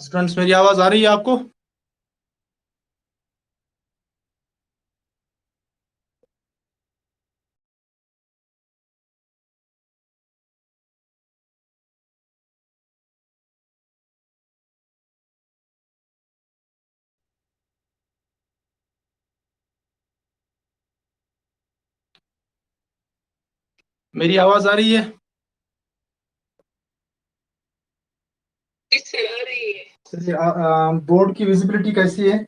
Students, मेरी आवाज आ रही है आपको? मेरी आवाज आ रही है? चलिए, बोर्ड की विजिबिलिटी कैसी है?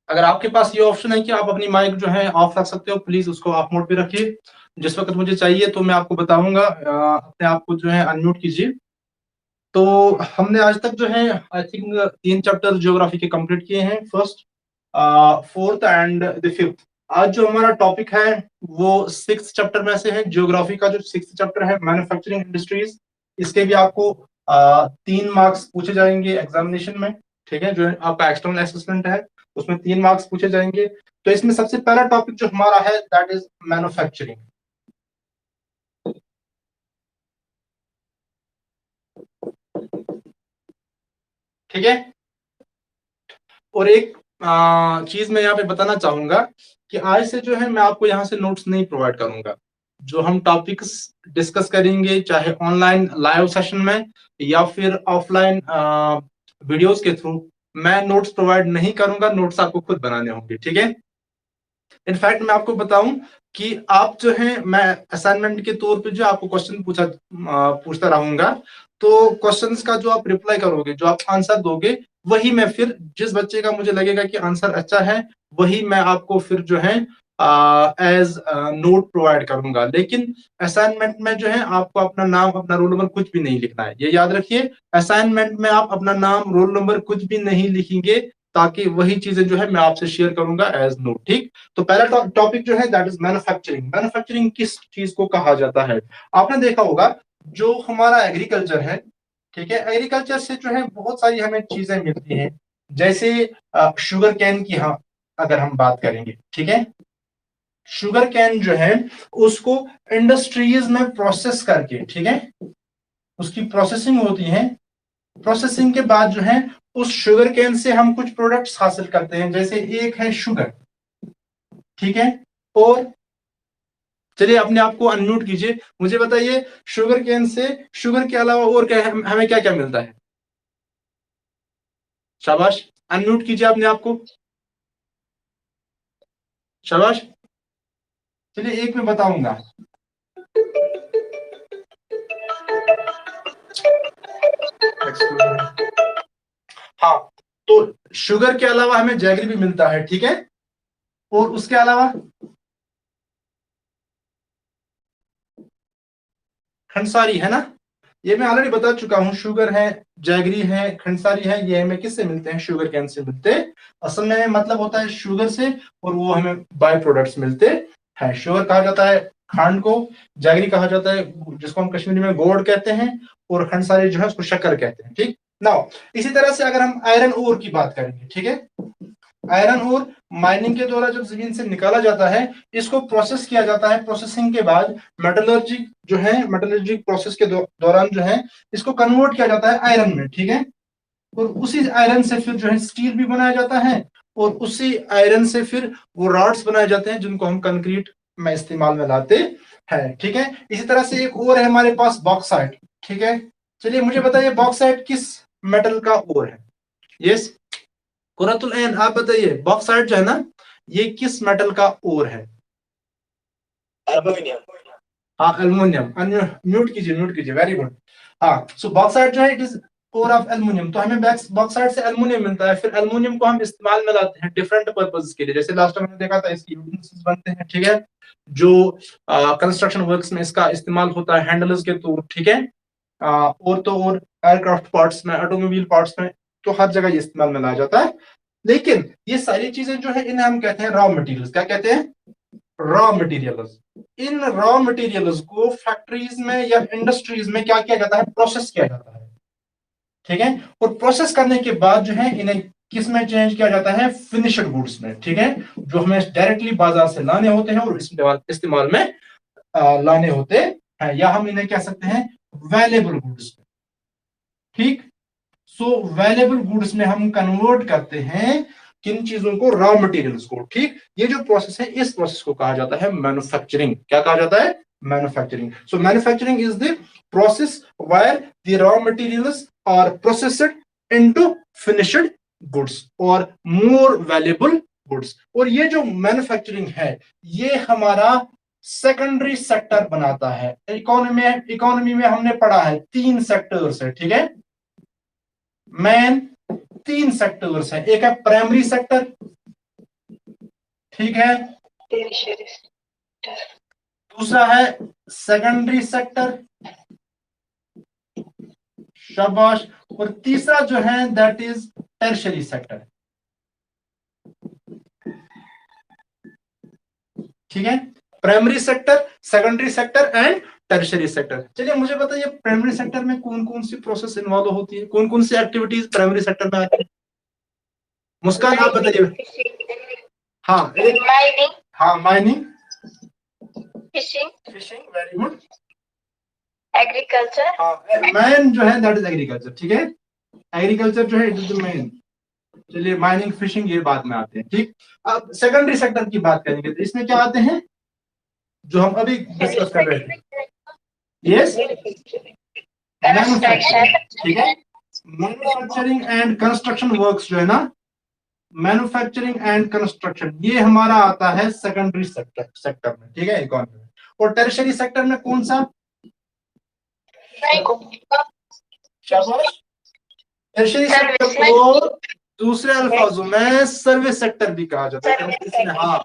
अगर आपके पास ये ऑप्शन है कि आप अपनी माइक जो है ऑफ रख सकते हो, प्लीज उसको ऑफ मोड पे रखिए। जिस वक्त मुझे चाहिए तो मैं आपको बताऊंगा, अपने आप को जो है अनम्यूट कीजिए। तो हमने आज तक जो है आई थिंक 3 चैप्टर ज्योग्राफी के कंप्लीट किए हैं, first, fourth and the fifth. आज जो हमारा टॉपिक है वो 6th चैप्टर में से है। ज्योग्राफी का जो 6th चैप्टर है, मैन्युफैक्चरिंग इंडस्ट्रीज, इसके भी आपको 3 मार्क्स पूछे जाएंगे एग्जामिनेशन में। ठीक है, जो आपका एक्सटर्नल असेसमेंट है उसमें 3 मार्क्स पूछे जाएंगे। तो इसमें सबसे पहला टॉपिक जो हमारा है दैट इज मैन्युफैक्चरिंग। ठीक है। और एक चीज मैं यहाँ पे बताना चाहूंगा कि आज से जो है मैं आपको यहाँ से नोट्स नहीं प्रोवाइड करूंगा। जो हम टॉपिक्स डिस्कस करेंगे, चाहे ऑनलाइन लाइव सेशन में या फिर ऑफलाइन वीडियोस के थ्रू, मैं नोट्स प्रोवाइड नहीं करूंगा। नोट्स आपको खुद बनाने होंगे। ठीक है। इनफैक्ट मैं आपको बताऊं कि आप जो है, मैं असाइनमेंट के तौर पे जो आपको क्वेश्चन पूछता रहूंगा, तो क्वेश्चंस का जो आप रिप्लाई करोगे, जो आप आंसर दोगे, वही मैं फिर जिस बच्चे का मुझे लगेगा कि आंसर अच्छा है, वही मैं आपको फिर जो है एज नोट प्रोवाइड करूंगा। लेकिन असाइनमेंट में जो है आपको अपना नाम, अपना रोल नंबर कुछ भी नहीं लिखना है, ये याद रखिए। असाइनमेंट में आप अपना नाम, रोल नंबर कुछ भी नहीं लिखेंगे, ताकि वही चीजें जो है मैं आपसे शेयर करूंगा एज नोट। ठीक। तो पहला टॉपिक जो है दैट इज मैन्युफैक्चरिंग। मैन्युफैक्चरिंग किस चीज को कहा जाता है? आपने देखा होगा, जो हमारा एग्रीकल्चर है, ठीक है, एग्रीकल्चर से जो है बहुत सारी हमें चीजें मिलती हैं। जैसे शुगर कैन की, हाँ, अगर हम बात करेंगे, ठीक है, शुगर कैन जो है उसको इंडस्ट्रीज में प्रोसेस करके, ठीक है, उसकी प्रोसेसिंग होती है। प्रोसेसिंग के बाद जो है उस शुगर कैन से हम कुछ प्रोडक्ट्स हासिल करते हैं। जैसे एक है शुगर, ठीक है। और चलिए अपने आप को अनम्यूट कीजिए, मुझे बताइए शुगर केन से, शुगर के अलावा और क्या हमें क्या क्या मिलता है? शाबाश। अनम्यूट कीजिए अपने आप को। शाबाश। चलिए एक मैं बताऊंगा। हाँ, तो शुगर के अलावा हमें जैगरी भी मिलता है, ठीक है। और उसके अलावा खंडसारी है ना, ये मैं ऑलरेडी बता चुका हूं। शुगर है, जैगरी है, खंडसारी है, ये हमें किससे मिलते हैं? शुगर कैन से मिलते हैं। असल में मतलब होता है शुगर से, और वो हमें बाय प्रोडक्ट्स मिलते हैं। शुगर कहा जाता है खांड को, जैगरी कहा जाता है जिसको हम कश्मीरी में गोड़ कहते हैं, और खंडसारी जो है उसको शक्कर कहते हैं। ठीक ना। इसी तरह से अगर हम आयरन ओर की बात करेंगे, ठीक है, आयरन ओर माइनिंग के द्वारा जब जमीन से निकाला जाता है, इसको प्रोसेस किया जाता है। प्रोसेसिंग के बाद मेटलर्जी जो है, मेटलर्जी प्रोसेस के दौरान जो है इसको कन्वर्ट किया जाता है आयरन में, ठीक है। और उसी आयरन से फिर जो है स्टील भी बनाया जाता है, और उसी आयरन से फिर वो रॉड्स बनाए जाते हैं जिनको हम कंक्रीट में इस्तेमाल में लाते हैं। ठीक है। इसी तरह से एक और है हमारे पास बॉक्साइट, ठीक है। चलिए मुझे बताइए बॉक्साइट किस मेटल का ओर है? यस, कुरतुल ऐन, आप बताइए बॉक्साइट जो है ना, ये किस मेटल का ओर है? एल्युमिनियम। हाँ, एल्युमिनियम। म्यूट कीजिए, म्यूट कीजिए, वेरी गुड। हाँ, सो बॉक्साइट जो है it is core of aluminium. तो हमें बॉक्साइट से एल्युमिनियम मिलता है। फिर एल्युमिनियम को हम इस्तेमाल में लाते हैं डिफरेंट पर्पज के लिए। जैसे लास्ट टाइम हमने देखा था इसकी यूटेंसिल्स बनते हैं, ठीक है, जो कंस्ट्रक्शन वर्क्स में इसका इस्तेमाल होता है हैंडल्स के थ्रू, ठीक है। और तो और एयरक्राफ्ट पार्ट्स में, ऑटोमोबाइल पार्ट्स में, तो हर जगह ये इस्तेमाल में लाया जाता है। लेकिन ये सारी चीजें जो है इन्हें हम कहते हैं रॉ मटेरियल्स। क्या कहते हैं? Raw materials. इन रॉ मटेरियल्स को फैक्ट्रीज में या इंडस्ट्रीज में क्या किया जाता है? प्रोसेस किया जाता है, ठीक है। और प्रोसेस करने के बाद जो है इन्हें किस में चेंज किया जाता है? फिनिश्ड गुड्स में, ठीक है, जो हमें डायरेक्टली बाजार से लाने होते हैं और इस्तेमाल में लाने होते हैं, या हम इन्हें कह सकते हैं वैल्यूएबल गुड्स, ठीक। सो वैल्यूएबल गुड्स में हम कन्वर्ट करते हैं किन चीजों को? रॉ मटेरियल्स को, ठीक। ये जो प्रोसेस है इस प्रोसेस को कहा जाता है मैन्युफैक्चरिंग। क्या कहा जाता है? Manufacturing. So manufacturing is the process where the raw materials are processed into finished goods और मोर वैल्यूएबल गुड्स। और ये जो मैन्युफैक्चरिंग है ये हमारा सेकेंडरी सेक्टर बनाता है। इकोनॉमी में हमने पढ़ा है 3 सेक्टर्स है, ठीक है। मेन 3 सेक्टर्स है, एक है प्राइमरी सेक्टर, ठीक है, दूसरा है सेकेंडरी सेक्टर, शाबाश, और तीसरा जो है दैट इज टर्शियरी सेक्टर, ठीक है। Primary sector, secondary sector and tertiary sector. चलिए मुझे बताइए प्राइमरी सेक्टर में कौन कौन सी प्रोसेस इन्वॉल्व होती है, कौन कौन सी एक्टिविटीज प्राइमरी सेक्टर में आती है? मुस्कान आप बताइए। हाँ माइनिंग, हाँ mining, fishing, very good, agriculture, हाँ मैन जो है दैट इज एग्रीकल्चर, ठीक है। एग्रीकल्चर जो है इट इज द मेन। चलिए माइनिंग, फिशिंग ये बाद में आते हैं, ठीक। अब सेकेंडरी सेक्टर की बात करेंगे तो इसमें क्या आते हैं जो हम अभी डिस्कस कर रहे थे? यस, मैन्युफैक्चरिंग, ठीक है। मैन्युफैक्चरिंग एंड कंस्ट्रक्शन वर्क्स जो है ना, मैन्युफैक्चरिंग एंड कंस्ट्रक्शन ये हमारा आता है सेकेंडरी सेक्टर में, ठीक है, इकोनॉमी में। और टर्शियरी सेक्टर में कौन सा? टर्शियरी सेक्टर को दूसरे अल्फाजों में सर्विस सेक्टर भी कहा जाता है। इसमें हाँ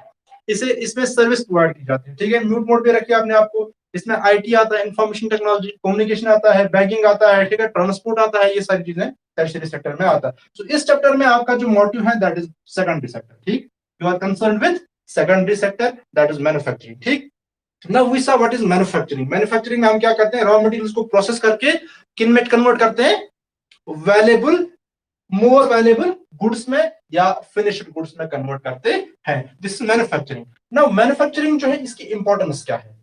इसमें सर्विस प्रोवाइड की जाती है, ठीक है। म्यूट मोड पे रखिए आपने आपको। इसमें आईटी आता है, इंफॉर्मेशन टेक्नोलॉजी, कम्युनिकेशन आता है, बैंकिंग आता है, ठीक है, ट्रांसपोर्ट आता है, ये सारी चीजें टर्शियरी सेक्टर में आता है। तो इस चैप्टर में आपका जो मोटिव है दैट इज सेकेंडरी सेक्टर, ठीक। You are concern with secondary sector that is manufacturing, ठीक। Now we say what is manufacturing. Manufacturing में हम क्या करते हैं? रॉ मटेरियल्स को प्रोसेस करके किन में कन्वर्ट करते हैं? वैल्यूएबल, मोर वैल्यूएबल गुड्स में या फिनिश्ड गुड्स में कन्वर्ट करते हैं। This is manufacturing. Now manufacturing जो है इसकी इंपॉर्टेंस क्या है?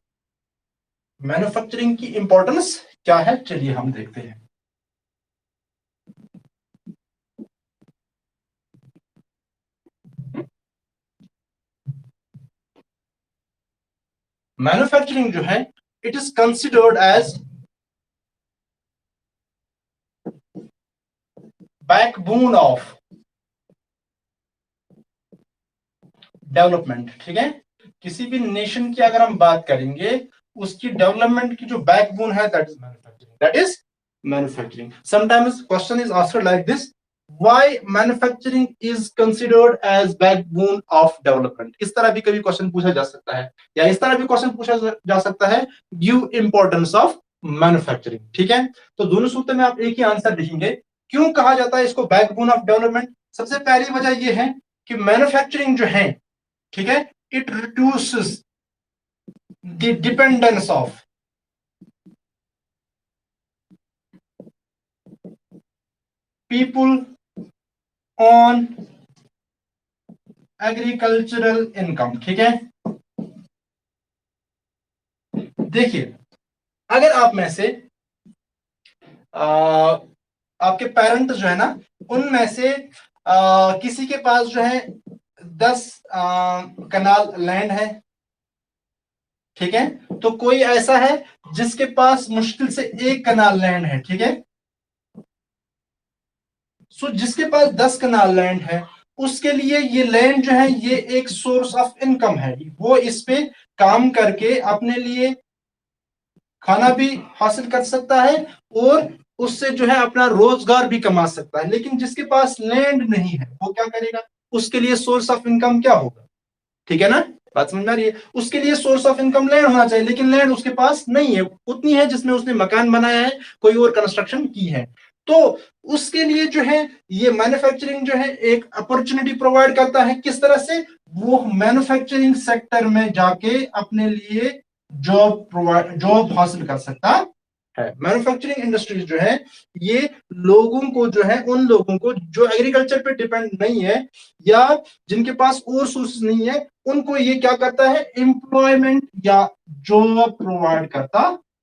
मैन्युफैक्चरिंग की इंपॉर्टेंस क्या है? चलिए हम देखते हैं। मैन्युफैक्चरिंग जो है it is considered as backbone of development, ठीक है। किसी भी नेशन की अगर हम बात करेंगे उसकी डेवलपमेंट की जो बैकबोन है that is manufacturing, that is manufacturing. Sometimes question is asked like this, why manufacturing is considered as backbone of development. इस तरह भी कभी क्वेश्चन पूछा जा सकता है, या इस तरह भी क्वेश्चन पूछा जा सकता है, गिव इंपॉर्टेंस ऑफ मैन्युफैक्चरिंग, ठीक है। तो दोनों सूत्र में आप एक ही आंसर लिखेंगे। क्यों कहा जाता है इसको बैकबोन ऑफ डेवलपमेंट? सबसे पहली वजह यह है कि मैन्युफैक्चरिंग जो है, ठीक है, it reduces the dependence of people on agricultural income, ठीक है। देखिए अगर आप में से आपके पेरेंट जो है ना उनमें से किसी के पास जो है 10 कनाल लैंड है, ठीक है, तो कोई ऐसा है जिसके पास मुश्किल से 1 कनाल लैंड है, ठीक है। सो जिसके पास 10 कनाल लैंड है उसके लिए ये लैंड जो है ये एक सोर्स ऑफ इनकम है। वो इस पे काम करके अपने लिए खाना भी हासिल कर सकता है और उससे जो है अपना रोजगार भी कमा सकता है। लेकिन जिसके पास लैंड नहीं है वो क्या करेगा? उसके लिए सोर्स ऑफ इनकम क्या होगा? ठीक है ना, बात समझ में आ रही है? उसके लिए सोर्स ऑफ इनकम लैंड होना चाहिए, लेकिन लैंड उसके पास नहीं है, उतनी है जिसमें उसने मकान बनाया है, कोई और कंस्ट्रक्शन की है। तो उसके लिए जो है ये मैन्युफैक्चरिंग जो है एक अपॉर्चुनिटी प्रोवाइड करता है। किस तरह से? वो मैन्युफैक्चरिंग सेक्टर में जाके अपने लिए जॉब हासिल कर सकता है। मैन्युफैक्चरिंग इंडस्ट्रीज जो है ये लोगों को जो है, उन लोगों को जो एग्रीकल्चर पे डिपेंड नहीं है या जिनके पास और सोर्सेज नहीं है, उनको ये क्या करता है? एम्प्लॉयमेंट या जॉब प्रोवाइड करता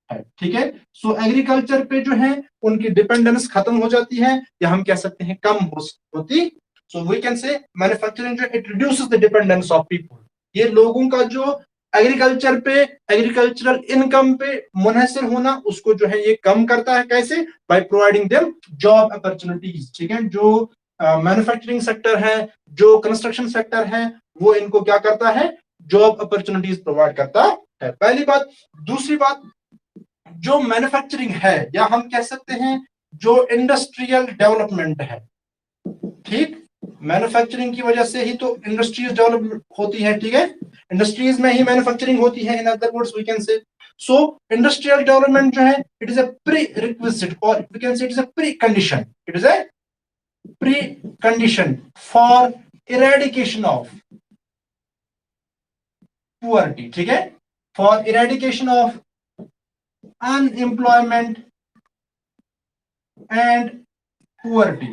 है। ठीक है, सो एग्रीकल्चर पे जो है उनकी डिपेंडेंस खत्म हो जाती है, या हम कह सकते हैं कम होती। So we can say manufacturing जो it reduces the dependence of people. ये लोगों का जो एग्रीकल्चर पे, एग्रीकल्चरल इनकम पे मुनहसर होना, उसको जो है ये कम करता है। कैसे? By providing them job opportunities. ठीक है, जो मैन्युफैक्चरिंग सेक्टर है, जो कंस्ट्रक्शन सेक्टर है, वो इनको क्या करता है? जॉब अपॉर्चुनिटीज प्रोवाइड करता है। पहली बात। दूसरी बात, जो मैन्युफैक्चरिंग है या हम कह सकते हैं जो इंडस्ट्रियल डेवलपमेंट है, ठीक, मैन्युफैक्चरिंग की वजह से ही तो इंडस्ट्रीज डेवलप होती है। ठीक है, इंडस्ट्रीज में ही मैन्युफैक्चरिंग होती है। In other words we can say, so industrial development जो है it is a prerequisite, और we can say it is a precondition, it is a precondition for eradication of poverty. ठीक है, for eradication of unemployment and poverty.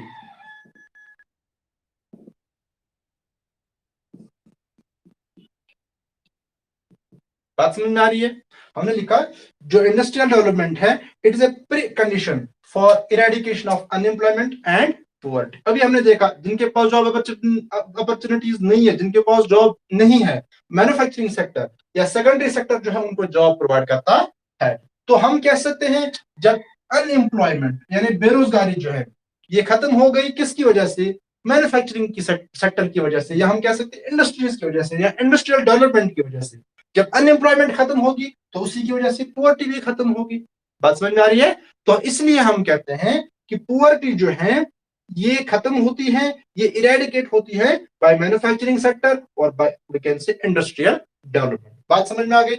बात समझ में आ रही है? हमने लिखा जो इंडस्ट्रियल डेवलपमेंट है it is a precondition for eradication of unemployment and poverty. अभी हमने देखा जिनके पास जॉब अपॉर्चुनिटीज नहीं है, जिनके पास जॉब नहीं है, मैन्युफैक्चरिंग सेक्टर या सेकेंडरी सेक्टर जो है उनको जॉब प्रोवाइड करता है। तो हम कह सकते हैं जब अनएम्प्लॉयमेंट यानी बेरोजगारी जो है ये खत्म हो गई, किसकी वजह से? मैन्युफैक्चरिंग की सेक्टर की वजह से, या हम कह सकते हैं इंडस्ट्रीज की वजह से या इंडस्ट्रियल डेवलपमेंट की वजह से। जब अनएम्प्लॉयमेंट खत्म होगी तो उसी की वजह से पुअर्टी भी खत्म होगी। बात समझ में आ रही है? तो इसलिए हम कहते हैं कि पुअर्टी जो है ये खत्म होती है, ये इरेडिकेट होती है बाय मैन्युफैक्चरिंग सेक्टर और by we can say industrial development. बात समझ में आ गई?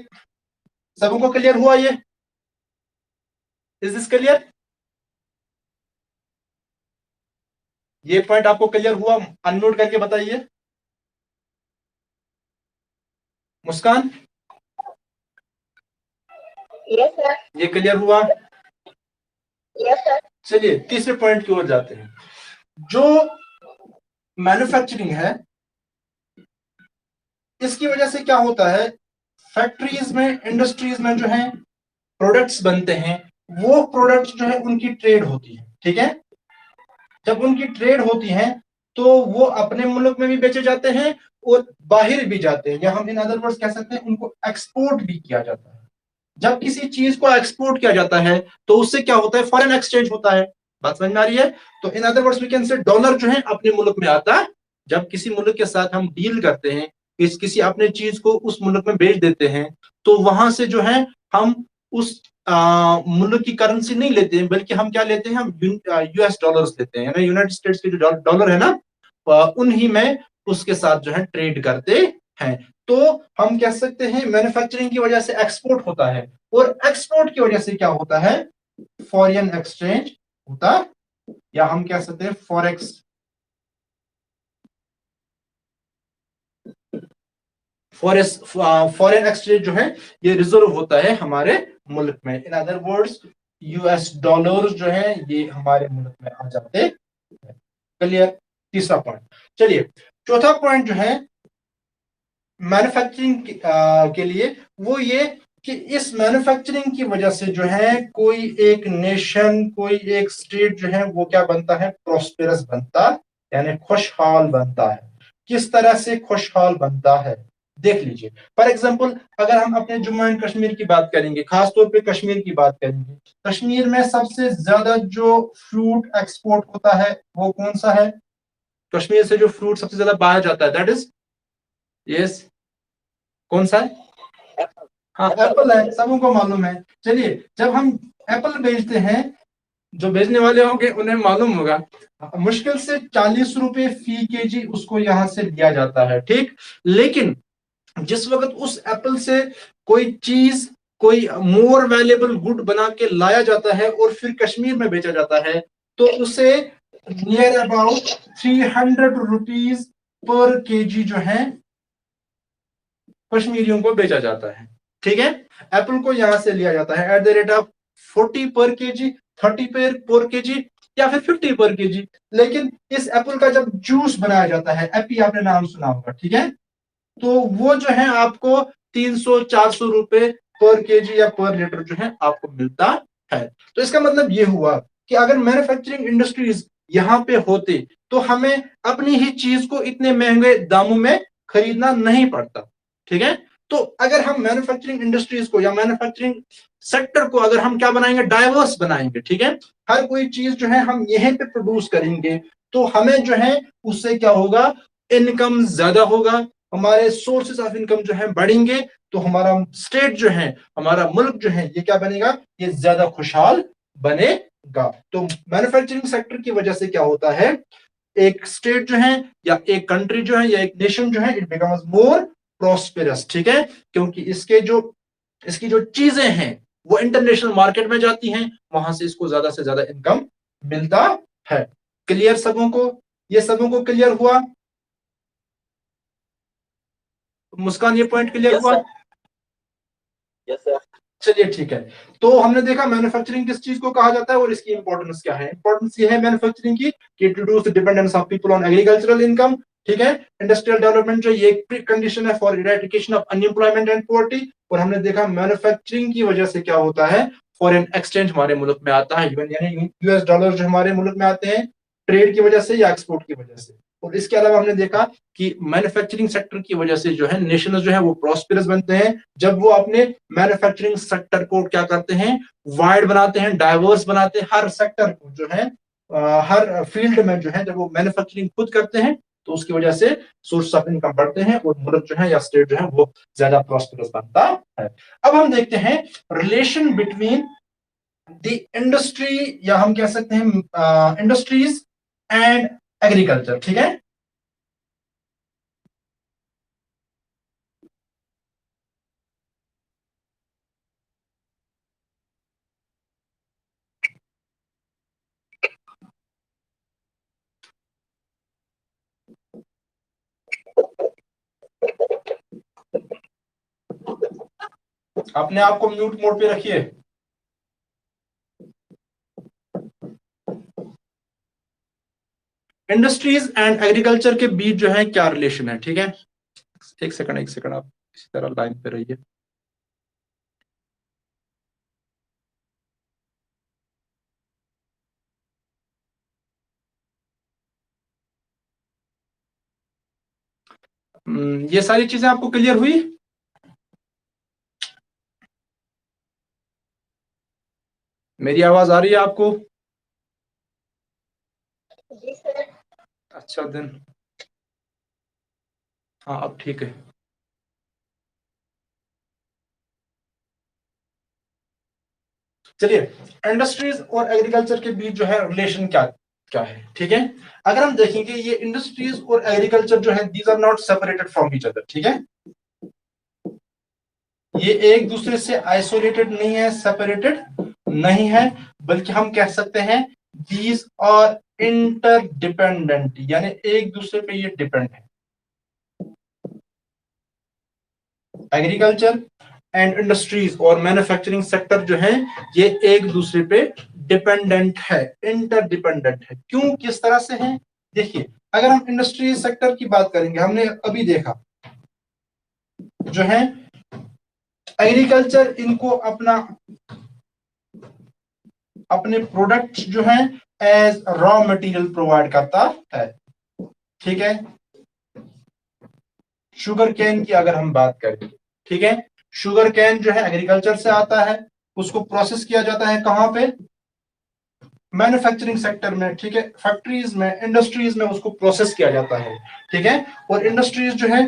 सबको क्लियर हुआ? ये इज दिस क्लियर? ये पॉइंट आपको क्लियर हुआ? अननोट करके बताइए। Muskan, yes sir. ये क्लियर हुआ? Yes sir. चलिए तीसरे पॉइंट की ओर जाते हैं। जो मैन्युफैक्चरिंग है इसकी वजह से क्या होता है? फैक्ट्रीज में, इंडस्ट्रीज में जो है प्रोडक्ट्स बनते हैं, वो प्रोडक्ट्स जो है उनकी ट्रेड होती है। ठीक है, जब उनकी ट्रेड होती है तो वो अपने मुल्क में भी बेचे जाते हैं और बाहर भी जाते हैं, या हम इन अदर वर्ड्स कह सकते हैं उनको एक्सपोर्ट भी किया जाता है। जब किसी चीज को एक्सपोर्ट किया जाता है तो उससे क्या होता है? फॉरेन एक्सचेंज होता है। बात समझ में आ रही है? तो in other words we can say dollar जो है अपने मुल्क में आता है। जब किसी मुल्क के साथ हम डील करते हैं, किसी अपने चीज को उस मुल्क में बेच देते हैं, तो वहां से जो है हम उस मुल्क की करेंसी नहीं लेते हैं, बल्कि हम क्या लेते हैं? हम यूएस डॉलर्स लेते हैं, यानी यूनाइटेड स्टेट्स के जो डॉलर है ना, उन्हीं में उसके साथ जो है ट्रेड करते हैं। तो हम कह सकते हैं मैन्युफैक्चरिंग की वजह से एक्सपोर्ट होता है, और एक्सपोर्ट की वजह से क्या होता है? फॉरेन एक्सचेंज होता, या हम कह सकते हैं फॉरेक्स, फॉरेन एक्सचेंज जो है ये रिजर्व होता है हमारे मुल्क में। इन अदर वर्ड्स यूएस डॉलर्स जो है ये हमारे मुल्क में आ जाते हैं। क्लियर? तीसरा पॉइंट। चलिए चौथा पॉइंट जो है मैन्युफैक्चरिंग के लिए, वो ये कि इस मैन्युफैक्चरिंग की वजह से जो है कोई एक नेशन, कोई एक स्टेट जो है वो क्या बनता है? प्रोस्पेरस बनता, यानी खुशहाल बनता है। किस तरह से खुशहाल बनता है? देख लीजिए। फॉर एग्जांपल अगर हम अपने जम्मू एंड कश्मीर की बात करेंगे, खासतौर पे कश्मीर की बात करेंगे, कश्मीर में सबसे ज्यादा जो फ्रूट एक्सपोर्ट होता है वो कौन सा है? कश्मीर से जो फ्रूट सबसे ज्यादा बाहर जाता है दैट इज, यस, कौन सा है? हाँ एप्पल है, सबको मालूम है। चलिए जब हम एप्पल बेचते हैं, जो बेचने वाले होंगे उन्हें मालूम होगा, मुश्किल से 40 रुपए फी केजी उसको यहां से लिया जाता है। ठीक, लेकिन जिस वक्त उस एप्पल से कोई चीज, कोई मोर वैल्यूएबल गुड बना के लाया जाता है और फिर कश्मीर में बेचा जाता है, तो उसे near about 300 rupees per KG जो है कश्मीरियों को बेचा जाता है। ठीक है, एप्पल को यहां से लिया जाता है एट द रेट ऑफ 40 पर केजी, 30 पर केजी या फिर 50 पर केजी। लेकिन इस एप्पल का जब जूस बनाया जाता है, एपी आपने नाम सुना होगा, ठीक है, तो वो जो है आपको 300-400 रुपए पर केजी या पर लीटर जो है आपको मिलता है। तो इसका मतलब ये हुआ कि अगर मैन्युफैक्चरिंग इंडस्ट्रीज यहाँ पे होते तो हमें अपनी ही चीज को इतने महंगे दामों में खरीदना नहीं पड़ता। ठीक है, तो अगर हम मैन्युफैक्चरिंग इंडस्ट्रीज को या मैन्युफैक्चरिंग सेक्टर को अगर हम क्या बनाएंगे, डाइवर्स बनाएंगे, ठीक है, हर कोई चीज जो है हम यहीं पे प्रोड्यूस करेंगे, तो हमें जो है उससे क्या होगा, इनकम ज्यादा होगा, हमारे सोर्सेस ऑफ इनकम जो है बढ़ेंगे, तो हमारा स्टेट जो है, हमारा मुल्क जो है, ये क्या बनेगा, ये ज्यादा खुशहाल बनेगा। तो मैन्युफैक्चरिंग सेक्टर की वजह से क्या होता है, एक स्टेट जो है या एक कंट्री जो है या एक नेशन जो है, इट बिकम्स मोर प्रॉस्पेरस। ठीक है, क्योंकि इसकी जो चीजें हैं वो इंटरनेशनल मार्केट में जाती हैं, वहां से इसको ज्यादा से ज्यादा इनकम मिलता है। क्लियर सबों को, ये सबों को क्लियर हुआ? मुस्कान ये पॉइंट क्लियर हुआ? Yes sir. चलिए ठीक है, तो हमने देखा मैन्युफैक्चरिंग किस चीज को कहा जाता है और इसकी इंपॉर्टेंस क्या है। इंपॉर्टेंस ये है मैन्युफैक्चरिंग की कि it reduce the dependence of people on agricultural income. ठीक है, इंडस्ट्रियल डेवलपमेंट जो ये एक प्री कंडीशन है for eradication of unemployment and poverty. और हमने देखा मैन्युफैक्चरिंग की वजह से क्या होता है, फॉरेन एक्सचेंज हमारे मुल्क में आता है, यानी यूएस डॉलर जो हमारे मुल्क में आते हैं ट्रेड की वजह से या एक्सपोर्ट की वजह से। और इसके अलावा हमने देखा कि मैन्युफैक्चरिंग सेक्टर की वजह से जो है नेशन जो है वो प्रॉस्पेरस बनते हैं, जब वो अपने मैन्युफैक्चरिंग सेक्टर को क्या करते हैं, वाइड बनाते हैं, डाइवर्स बनाते हैं, हर सेक्टर को जो है हर फील्ड में जो है जब वो मैन्युफैक्चरिंग खुद करते हैं तो उसकी वजह से सोर्स ऑफ इनकम बढ़ते हैं और मुल्क जो है या स्टेट जो है वो ज्यादा प्रॉस्पेरस बनता है। अब हम देखते हैं रिलेशन बिटवीन द इंडस्ट्री, या हम कह सकते हैं इंडस्ट्रीज एंड एग्रीकल्चर। ठीक है, अपने आप को म्यूट मोड पे रखिए। इंडस्ट्रीज एंड एग्रीकल्चर के बीच जो है क्या रिलेशन है। ठीक है, एक सेकंड आप इसी तरह लाइन पे रहिए। ये सारी चीजें आपको क्लियर हुई? मेरी आवाज आ रही है आपको? जी सर। अच्छा दिन, हाँ अब ठीक है। चलिए, इंडस्ट्रीज और एग्रीकल्चर के बीच जो है रिलेशन क्या क्या है। ठीक है, अगर हम देखेंगे ये इंडस्ट्रीज और एग्रीकल्चर जो है these are not separated from each other. ठीक है, ये एक दूसरे से आइसोलेटेड नहीं है, सेपरेटेड नहीं है, बल्कि हम कह सकते हैं दीज आर इंटरडिपेंडेंट, यानी एक दूसरे पे ये डिपेंड है। एग्रीकल्चर एंड इंडस्ट्रीज और मैन्युफैक्चरिंग सेक्टर जो है ये एक दूसरे पे डिपेंडेंट है, इंटरडिपेंडेंट है। क्यों, किस तरह से है, देखिए, अगर हम इंडस्ट्री सेक्टर की बात करेंगे, हमने अभी देखा जो है एग्रीकल्चर इनको अपने प्रोडक्ट जो है एज रॉ मटेरियल प्रोवाइड करता है। ठीक है, शुगर कैन की अगर हम बात करें, ठीक है, शुगर कैन जो है एग्रीकल्चर से आता है, उसको प्रोसेस किया जाता है कहां पे, मैन्युफैक्चरिंग सेक्टर में। ठीक है, फैक्ट्रीज में, इंडस्ट्रीज में उसको प्रोसेस किया जाता है। ठीक है, और इंडस्ट्रीज जो है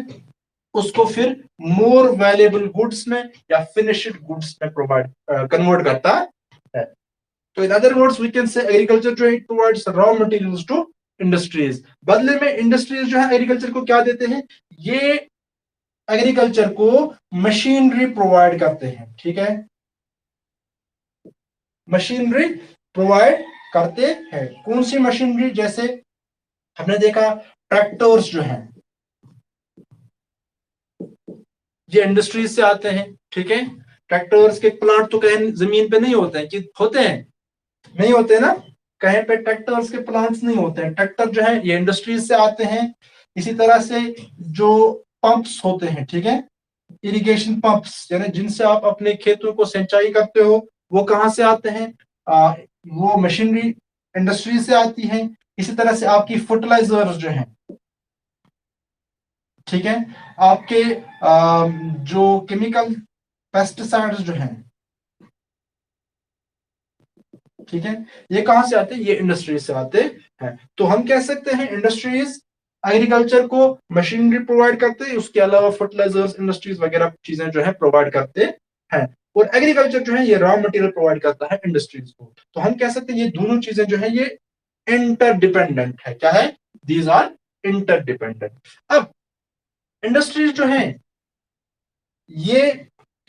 उसको फिर मोर वैल्यूएबल गुड्स में या फिनिश्ड गुड्स में प्रोवाइड कन्वर्ट करता है। तो in other words we can say agriculture जो है it provides raw materials to industries, बदले में इंडस्ट्रीज जो है एग्रीकल्चर को क्या देते हैं, ये एग्रीकल्चर को मशीनरी प्रोवाइड करते हैं। ठीक है, मशीनरी प्रोवाइड करते हैं। कौन सी मशीनरी? जैसे हमने देखा ट्रैक्टर्स जो हैं ये इंडस्ट्रीज से आते हैं, ठीक है। ट्रैक्टर्स के प्लांट तो कहीं जमीन पे नहीं होते हैं, कि होते हैं? नहीं होते ना, कहीं पे ट्रैक्टर्स के प्लांट्स नहीं होते हैं। ट्रैक्टर जो है ये इंडस्ट्रीज से आते हैं। इसी तरह से जो पंप्स होते हैं, ठीक है, इरिगेशन पंप्स, यानी जिनसे आप अपने खेतों को सिंचाई करते हो, वो कहाँ से आते हैं? वो मशीनरी इंडस्ट्री से आती है। इसी तरह से आपकी फर्टिलाइजर्स जो हैं, ठीक है, आपके जो केमिकल पेस्टिसाइड्स जो हैं, ठीक है, ये कहां से आते हैं? ये इंडस्ट्रीज से आते हैं। तो हम कह सकते हैं इंडस्ट्रीज एग्रीकल्चर को मशीनरी प्रोवाइड करते हैं, उसके अलावा फर्टिलाइजर्स इंडस्ट्रीज वगैरह चीजें जो है प्रोवाइड करते हैं। और एग्रीकल्चर जो है ये रॉ मटेरियल प्रोवाइड करता है इंडस्ट्रीज को। तो हम कह सकते हैं ये दोनों चीजें जो है ये इंटरडिपेंडेंट है। क्या है? These are interdependent. अब इंडस्ट्रीज जो है ये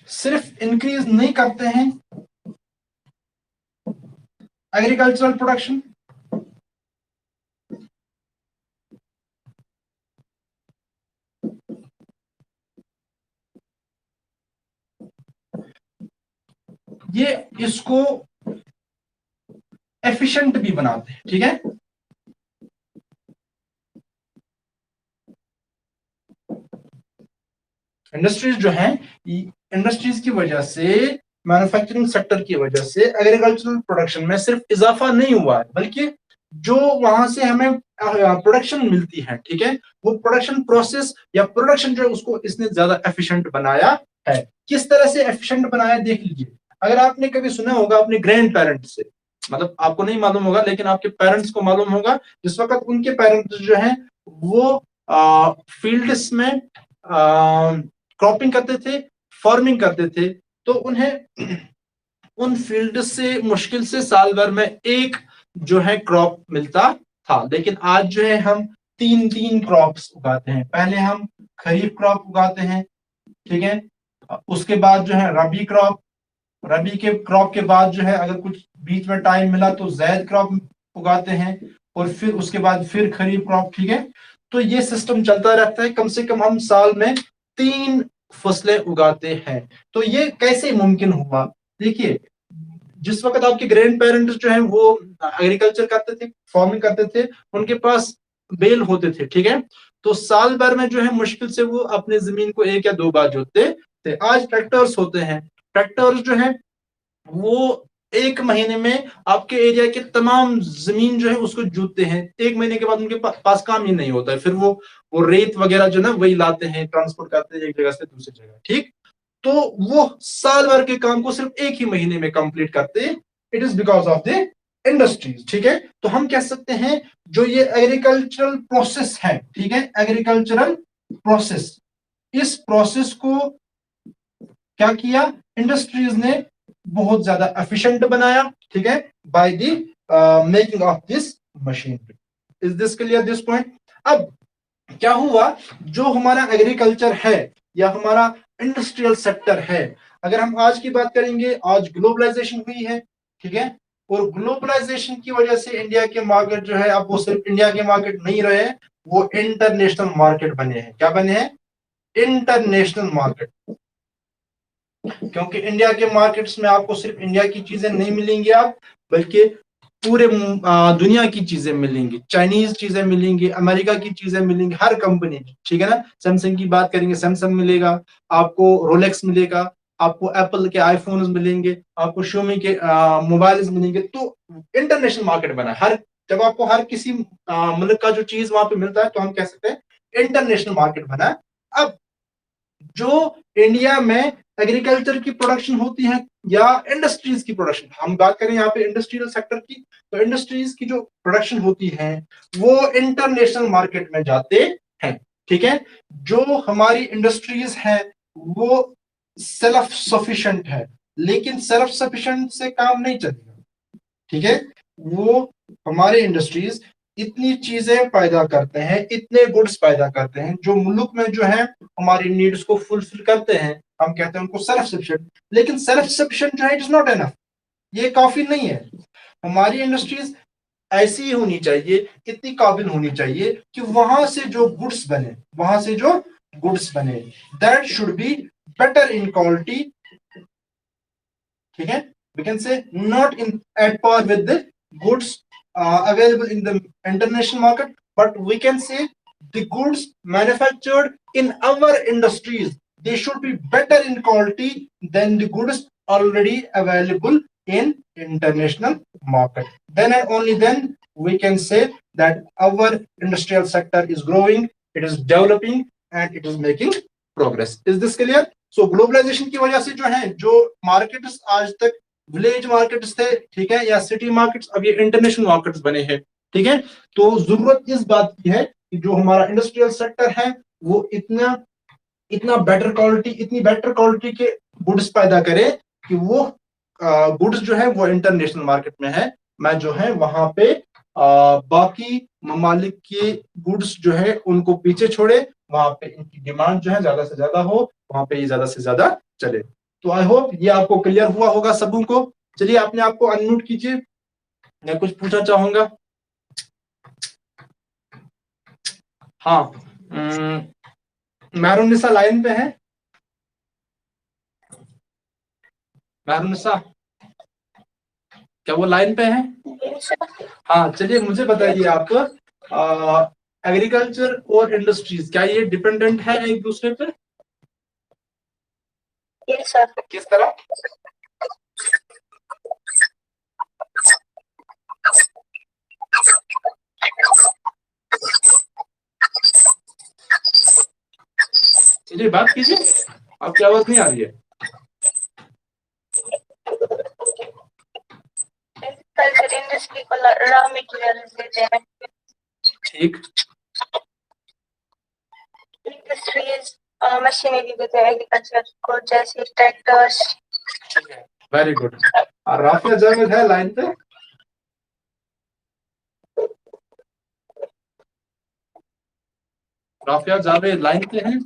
सिर्फ इंक्रीज नहीं करते हैं एग्रीकल्चरल प्रोडक्शन, ये इसको एफिशिएंट भी बनाते हैं, ठीक है। इंडस्ट्रीज जो हैं, इंडस्ट्रीज की वजह से, मैन्युफैक्चरिंग सेक्टर की वजह से एग्रीकल्चरल प्रोडक्शन में सिर्फ इजाफा नहीं हुआ है, बल्कि जो वहां से हमें प्रोडक्शन मिलती है, ठीक है, वो प्रोडक्शन प्रोसेस या प्रोडक्शन जो है उसको इसने ज्यादा एफिशिएंट बनाया है। किस तरह से एफिशिएंट बनाया देख लीजिए। अगर आपने कभी सुना होगा अपने ग्रैंड पेरेंट्स से, मतलब आपको नहीं मालूम होगा लेकिन आपके पेरेंट्स को मालूम होगा, जिस वक्त उनके पेरेंट्स जो है वो फील्ड्स में क्रॉपिंग करते थे, फार्मिंग करते थे, तो उन्हें उन फील्ड से मुश्किल से साल भर में एक जो है क्रॉप मिलता था। लेकिन आज जो है हम तीन तीन क्रॉप्स उगाते हैं। पहले हम खरीफ क्रॉप उगाते हैं, ठीक है, उसके बाद जो है रबी क्रॉप, रबी के क्रॉप के बाद जो है अगर कुछ बीच में टाइम मिला तो जैद क्रॉप उगाते हैं, और फिर उसके बाद फिर खरीफ क्रॉप, ठीक है। तो ये सिस्टम चलता रहता है, कम से कम हम साल में तीन फसलें उगाते हैं। तो ये कैसे मुमकिन हुआ? देखिए, जिस वक्त आपके ग्रैंड पेरेंट्स जो है वो एग्रीकल्चर करते थे, फार्मिंग करते थे, उनके पास बेल होते थे, ठीक है, तो साल भर में जो है मुश्किल से वो अपने जमीन को एक या दो बार जोतते थे। आज ट्रैक्टर्स होते हैं, ट्रैक्टर्स जो है वो एक महीने में आपके एरिया के तमाम जमीन जो है उसको जोतते हैं। एक महीने के बाद उनके पास काम ही नहीं होता है, फिर वो रेत वगैरह जो ना वही लाते हैं, ट्रांसपोर्ट करते हैं एक जगह से दूसरी जगह, ठीक। तो वो साल भर के काम को सिर्फ एक ही महीने में कंप्लीट करते हैं। It is because of the industries, ठीक है। तो हम कह सकते हैं जो ये एग्रीकल्चरल प्रोसेस है, ठीक है, एग्रीकल्चरल प्रोसेस, इस प्रोसेस को क्या किया इंडस्ट्रीज ने? बहुत ज्यादा एफिशिएंट बनाया, ठीक है, by the making of this machinery. Is this clear this point? अब क्या हुआ, जो हमारा एग्रीकल्चर है या हमारा इंडस्ट्रियल सेक्टर है, अगर हम आज की बात करेंगे, आज ग्लोबलाइजेशन हुई है, ठीक है, और ग्लोबलाइजेशन की वजह से इंडिया के मार्केट जो है अब वो सिर्फ इंडिया के मार्केट नहीं रहे, वो इंटरनेशनल मार्केट बने हैं। क्या बने हैं? International market. क्योंकि इंडिया के मार्केट्स में आपको सिर्फ इंडिया की चीजें नहीं मिलेंगी आप, बल्कि पूरे दुनिया की चीजें मिलेंगी, चाइनीज चीजें मिलेंगी, अमेरिका की चीजें मिलेंगी, हर कंपनी, ठीक है ना। सैमसंग की बात करेंगे, सैमसंग मिलेगा आपको, रोलेक्स मिलेगा आपको, एप्पल के आईफोन्स मिलेंगे आपको, शोमी के मोबाइल्स मिलेंगे। तो इंटरनेशनल मार्केट बना है। हर जब आपको हर किसी मुल्क का जो चीज वहां पे मिलता है तो हम कह सकते हैं इंटरनेशनल मार्केट बना है। अब जो इंडिया में एग्रीकल्चर की प्रोडक्शन होती है या इंडस्ट्रीज की प्रोडक्शन, हम बात करें यहाँ पे इंडस्ट्रियल सेक्टर की, तो इंडस्ट्रीज की जो प्रोडक्शन होती है वो इंटरनेशनल मार्केट में जाते हैं, ठीक है। जो हमारी इंडस्ट्रीज है वो सेल्फ सफिशिएंट है, लेकिन सेल्फ सफिशिएंट से काम नहीं चलेगा, ठीक है। वो हमारे इंडस्ट्रीज इतनी चीजें पैदा करते हैं, इतने गुड्स पैदा करते हैं जो मुल्क में जो है हमारी नीड्स को फुलफिल करते हैं, हम कहते हैं उनको सेल्फ सफिशिएंट। लेकिन सेल्फ सफिशिएंट जो है इट इज नॉट एनफ, ये काफी नहीं है। हमारी इंडस्ट्रीज ऐसी ही होनी चाहिए, इतनी काबिल होनी चाहिए कि वहां से जो गुड्स बने, that should be better in quality, ठीक है। We can say not in at par with the goods available in the international market, but we can say the goods manufactured in our industries, they should be better in quality than the goods already available in international market. Then and only then we can say that our industrial sector is growing, it is developing, and it is making progress. Is this clear? So globalization की वजह से जो है, जो markets आज तक village markets थे, ठीक है, या सिटी मार्केट्स, अब ये इंटरनेशनल मार्केट्स बने हैं, ठीक है। तो जरूरत इस बात की है कि जो हमारा इंडस्ट्रियल सेक्टर है वो इतना बेटर क्वालिटी, इतनी बेटर क्वालिटी के गुड्स पैदा करे कि वो गुड्स जो है वो इंटरनेशनल मार्केट में है, मैं जो है वहां पे बाकी ममालिक के गुड्स जो है उनको पीछे छोड़े, वहां पे इनकी डिमांड जो है ज्यादा से ज्यादा हो, वहां पे ये ज्यादा से ज्यादा चले। तो आई होप ये आपको क्लियर हुआ होगा सबों को। चलिए अपने आप को अनम्यूट कीजिए, मैं कुछ पूछना चाहूंगा। हाँ, महरुनिसा लाइन पे है? महरुनिसा, क्या वो लाइन पे है? हाँ, चलिए मुझे बताइए आप, एग्रीकल्चर और इंडस्ट्रीज क्या ये डिपेंडेंट है एक दूसरे पे? Yes sir. किस तरह? चलिए बात कीजिए, आपकी आवाज नहीं आ रही है। एग्रीकल्चर इंडस्ट्री को रॉ मटेरियल्स देते हैं, ठीक। इंडस्ट्रीज मशीनरी देते हैं एग्रीकल्चर को, जैसे ट्रैक्टर्स। Very good. और राफिया जावेद है लाइन पे? राफिया जावेद लाइन पे हैं?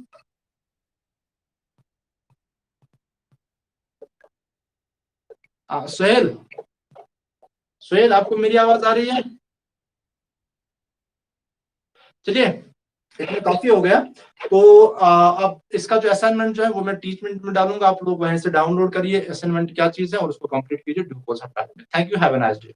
सुहेल, सुहेल आपको मेरी आवाज आ रही है? चलिए इतना काफी हो गया। तो अब इसका जो असाइनमेंट जो है वो मैं टीचमेंट में डालूंगा, आप लोग वहीं से डाउनलोड करिए असाइनमेंट क्या चीज है और उसको कंप्लीट कीजिए ड्यू कोर्स ऑफ टाइम में। Thank you, have a nice day.